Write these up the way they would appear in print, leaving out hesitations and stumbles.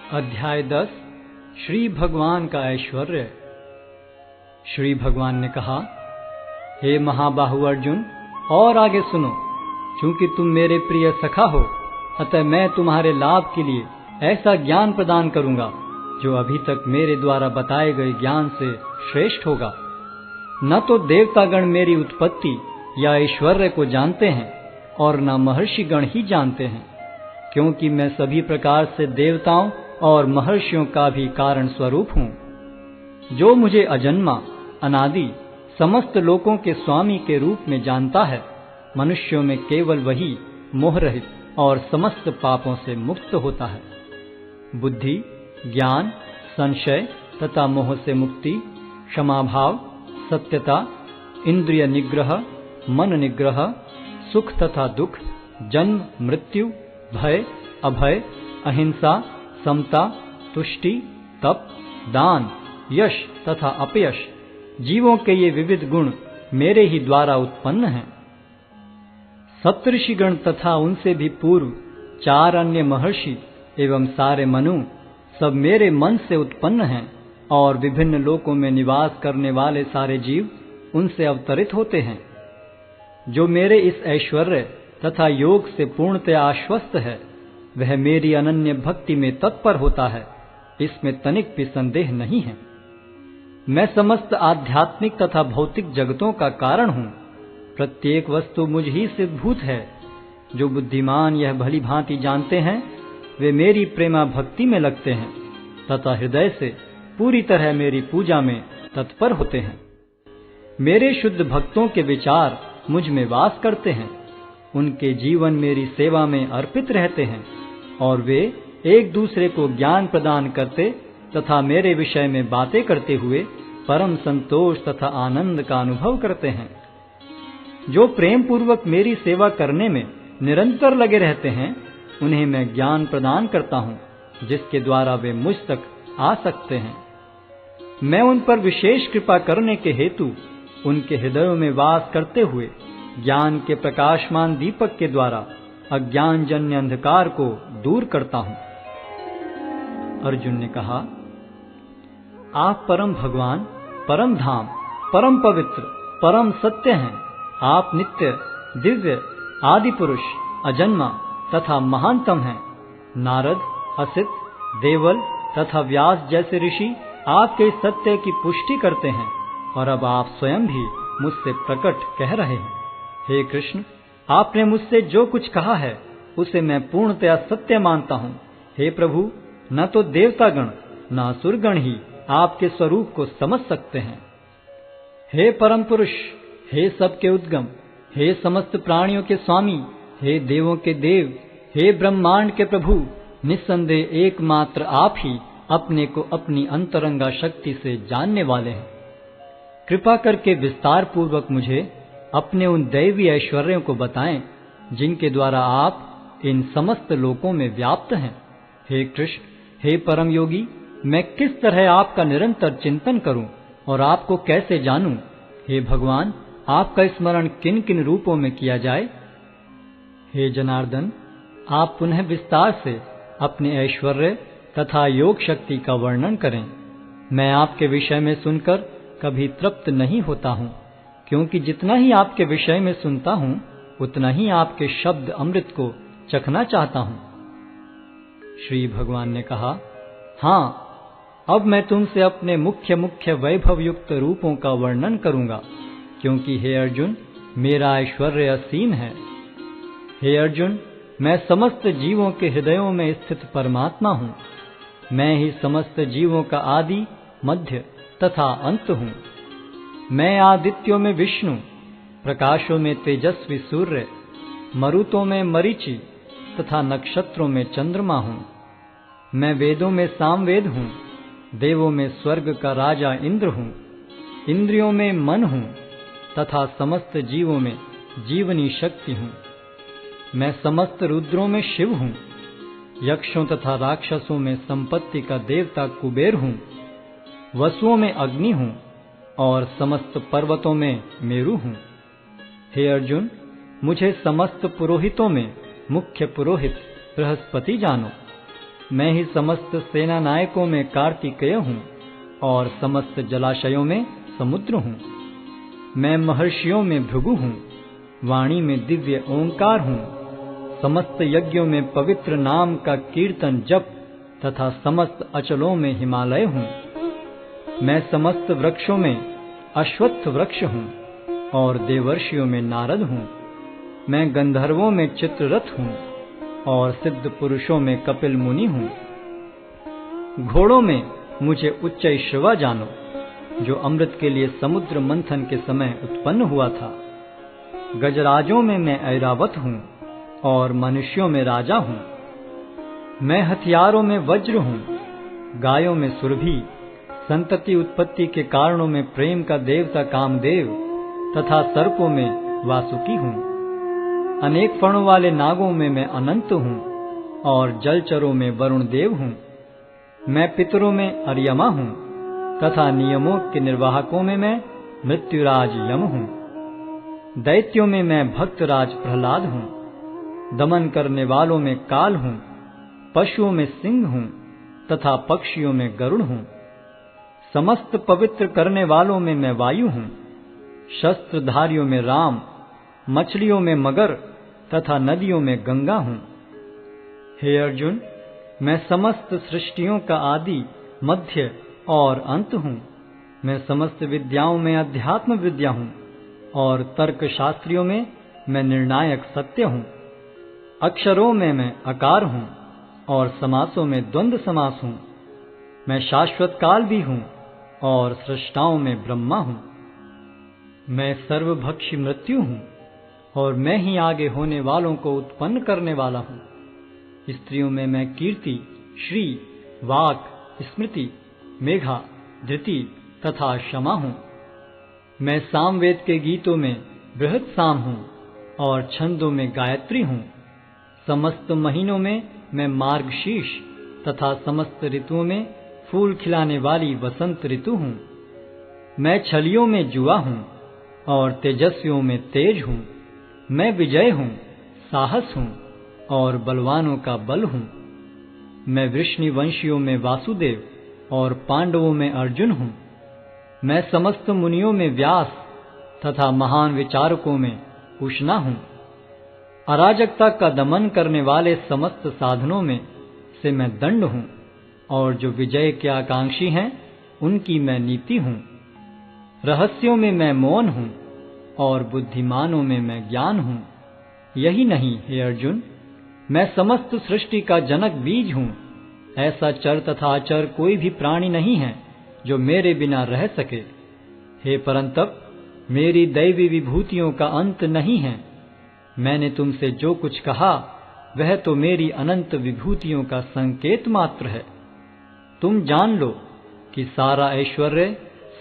अध्याय 10 श्री भगवान का ऐश्वर्य। श्री भगवान ने कहा, हे महाबाहु अर्जुन, और आगे सुनो। चूंकि तुम मेरे प्रिय सखा हो, अतः मैं तुम्हारे लाभ के लिए ऐसा ज्ञान प्रदान करूंगा जो अभी तक मेरे द्वारा बताए गए ज्ञान से श्रेष्ठ होगा। न तो देवतागण मेरी उत्पत्ति या ऐश्वर्य को जानते हैं और न महर्षिगण ही जानते हैं, क्योंकि मैं सभी प्रकार से देवताओं और महर्षियों का भी कारण स्वरूप हूँ। जो मुझे अजन्मा, अनादि, समस्त लोकों के स्वामी के रूप में जानता है, मनुष्यों में केवल वही मोह रहित और समस्त पापों से मुक्त होता है। बुद्धि, ज्ञान, संशय तथा मोह से मुक्ति, क्षमाभाव, सत्यता, इंद्रिय निग्रह, मन निग्रह, सुख तथा दुख, जन्म मृत्यु, भय अभय, अहिंसा, समता, तुष्टि, तप, दान, यश तथा अपयश, जीवों के ये विविध गुण मेरे ही द्वारा उत्पन्न हैं। सप्तऋषिगण तथा उनसे भी पूर्व 4 अन्य महर्षि एवं सारे मनु सब मेरे मन से उत्पन्न हैं, और विभिन्न लोकों में निवास करने वाले सारे जीव उनसे अवतरित होते हैं। जो मेरे इस ऐश्वर्य तथा योग से पूर्णतया आश्वस्त है, वह मेरी अनन्य भक्ति में तत्पर होता है, इसमें तनिक भी संदेह नहीं है। मैं समस्त आध्यात्मिक तथा भौतिक जगतों का कारण हूँ। प्रत्येक वस्तु मुझ ही से उद्भूत है। जो बुद्धिमान यह भली भांति जानते हैं, वे मेरी प्रेमा भक्ति में लगते हैं तथा हृदय से पूरी तरह मेरी पूजा में तत्पर होते हैं। मेरे शुद्ध भक्तों के विचार मुझ में वास करते हैं। उनके जीवन मेरी सेवा में अर्पित रहते हैं, और वे एक दूसरे को ज्ञान प्रदान करते तथा मेरे विषय में बातें करते हुए परम संतोष तथा आनंद का अनुभव करते हैं। जो प्रेम पूर्वक मेरी सेवा करने में निरंतर लगे रहते हैं, उन्हें मैं ज्ञान प्रदान करता हूँ, जिसके द्वारा वे मुझ तक आ सकते हैं। मैं उन पर विशेष कृपा करने के हेतु उनके हृदयों में वास करते हुए ज्ञान के प्रकाशमान दीपक के द्वारा अज्ञानजन्य अंधकार को दूर करता हूँ। अर्जुन ने कहा, आप परम भगवान, परम धाम, परम पवित्र, परम सत्य हैं। आप नित्य, दिव्य, आदि पुरुष, अजन्मा तथा महानतम हैं। नारद, असित, देवल तथा व्यास जैसे ऋषि आपके सत्य की पुष्टि करते हैं, और अब आप स्वयं भी मुझसे प्रकट कह रहे हैं। हे कृष्ण, आपने मुझसे जो कुछ कहा है, उसे मैं पूर्णतया सत्य मानता हूँ। हे प्रभु, न तो देवतागण न असुरगण ही आपके स्वरूप को समझ सकते हैं। हे परम पुरुष, हे सबके उद्गम, हे समस्त प्राणियों के स्वामी, हे देवों के देव, हे ब्रह्मांड के प्रभु, निस्संदेह एकमात्र आप ही अपने को अपनी अंतरंगा शक्ति से जानने वाले हैं। कृपा करके विस्तार पूर्वक मुझे अपने उन दैवी ऐश्वर्यों को बताएं, जिनके द्वारा आप इन समस्त लोकों में व्याप्त हैं। हे कृष्ण, हे परम योगी, मैं किस तरह आपका निरंतर चिंतन करूं और आपको कैसे जानूं? हे भगवान, आपका स्मरण किन किन रूपों में किया जाए? हे जनार्दन, आप पुनः विस्तार से अपने ऐश्वर्य तथा योग शक्ति का वर्णन करें। मैं आपके विषय में सुनकर कभी तृप्त नहीं होता हूँ, क्योंकि जितना ही आपके विषय में सुनता हूँ, उतना ही आपके शब्द अमृत को चखना चाहता हूँ। श्री भगवान ने कहा, हाँ, अब मैं तुमसे अपने मुख्य मुख्य वैभव युक्त रूपों का वर्णन करूंगा, क्योंकि हे अर्जुन, मेरा ऐश्वर्य असीम है। हे अर्जुन, मैं समस्त जीवों के हृदयों में स्थित परमात्मा हूँ। मैं ही समस्त जीवों का आदि, मध्य तथा अंत हूँ। मैं आदित्यों में विष्णु, प्रकाशों में तेजस्वी सूर्य, मरुतों में मरीचि तथा नक्षत्रों में चंद्रमा हूँ। मैं वेदों में सामवेद हूँ, देवों में स्वर्ग का राजा इंद्र हूँ, इंद्रियों में मन हूँ तथा समस्त जीवों में जीवनी शक्ति हूँ। मैं समस्त रुद्रों में शिव हूँ, यक्षों तथा राक्षसों में संपत्ति का देवता कुबेर हूँ, वसुओं में अग्नि हूँ और समस्त पर्वतों में मेरु हूँ। हे अर्जुन, मुझे समस्त पुरोहितों में मुख्य पुरोहित बृहस्पति जानो। मैं ही समस्त सेना नायकों में कार्तिकेय हूँ और समस्त जलाशयों में समुद्र हूँ। मैं महर्षियों में भृगु हूँ, वाणी में दिव्य ओंकार हूँ, समस्त यज्ञों में पवित्र नाम का कीर्तन जप तथा समस्त अचलों में हिमालय हूँ। मैं समस्त वृक्षों में अश्वत्थ वृक्ष हूँ और देवर्षियों में नारद हूँ। मैं गंधर्वों में चित्ररथ हूँ और सिद्ध पुरुषों में कपिल मुनि हूँ। घोड़ों में मुझे उच्चैश्रवा जानो, जो अमृत के लिए समुद्र मंथन के समय उत्पन्न हुआ था। गजराजों में मैं ऐरावत हूँ और मनुष्यों में राजा हूँ। मैं हथियारों में वज्र हूँ, गायों में सुरभि, संतति उत्पत्ति के कारणों में प्रेम का देवता कामदेव तथा सर्पों में वासुकी हूँ। अनेक फणों वाले नागों में मैं अनंत हूँ और जलचरों में वरुण देव हूँ। मैं पितरों में अर्यमा हूँ तथा नियमों के निर्वाहकों में मैं मृत्युराज यम हूँ। दैत्यों में मैं भक्तराज प्रहलाद हूँ। दमन करने वालों में काल हूँ, पशुओं में सिंह हूँ तथा पक्षियों में गरुड़ हूँ। समस्त पवित्र करने वालों में मैं वायु हूँ। शस्त्रधारियों में राम, मछलियों में मगर तथा नदियों में गंगा हूँ। हे अर्जुन, मैं समस्त सृष्टियों का आदि, मध्य और अंत हूँ। मैं समस्त विद्याओं में अध्यात्म विद्या हूँ और तर्क शास्त्रियों में मैं निर्णायक सत्य हूँ। अक्षरों में मैं अकार हूँ और समासों में द्वंद्व समास हूँ। मैं शाश्वत काल भी हूँ और सृष्टाओं में ब्रह्मा हूँ। मैं सर्वभक्षी मृत्यु हूँ और मैं ही आगे होने वालों को उत्पन्न करने वाला हूँ। स्त्रियों में मैं कीर्ति, श्री, वाक, स्मृति, मेघा, धृति तथा क्षमा हूँ। मैं सामवेद के गीतों में बृहत साम हूँ और छंदों में गायत्री हूँ। समस्त महीनों में मैं मार्गशीर्ष तथा समस्त ऋतुओं में फूल खिलाने वाली वसंत ऋतु हूँ। मैं छलियों में जुआ हूँ और तेजस्वियों में तेज हूँ। मैं विजय हूँ, साहस हूँ और बलवानों का बल हूँ। मैं वृष्णिवंशियों में वासुदेव और पांडवों में अर्जुन हूँ। मैं समस्त मुनियों में व्यास तथा महान विचारकों में उष्णा हूँ। अराजकता का दमन करने वाले समस्त साधनों में से मैं दंड हूँ और जो विजय के आकांक्षी हैं उनकी मैं नीति हूँ। रहस्यों में मैं मौन हूँ और बुद्धिमानों में मैं ज्ञान हूँ। यही नहीं हे अर्जुन, मैं समस्त सृष्टि का जनक बीज हूँ। ऐसा चर तथा अचर कोई भी प्राणी नहीं है जो मेरे बिना रह सके। हे परंतप, मेरी दैवी विभूतियों का अंत नहीं है। मैंने तुमसे जो कुछ कहा वह तो मेरी अनंत विभूतियों का संकेत मात्र है। तुम जान लो कि सारा ऐश्वर्य,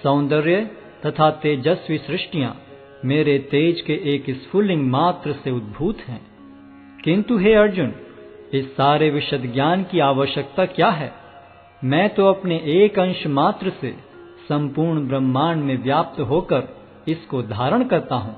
सौंदर्य तथा तेजस्वी सृष्टियां मेरे तेज के एक स्फुल्लिंग मात्र से उद्भूत हैं। किंतु हे अर्जुन, इस सारे विशद ज्ञान की आवश्यकता क्या है? मैं तो अपने एक अंश मात्र से संपूर्ण ब्रह्मांड में व्याप्त होकर इसको धारण करता हूँ।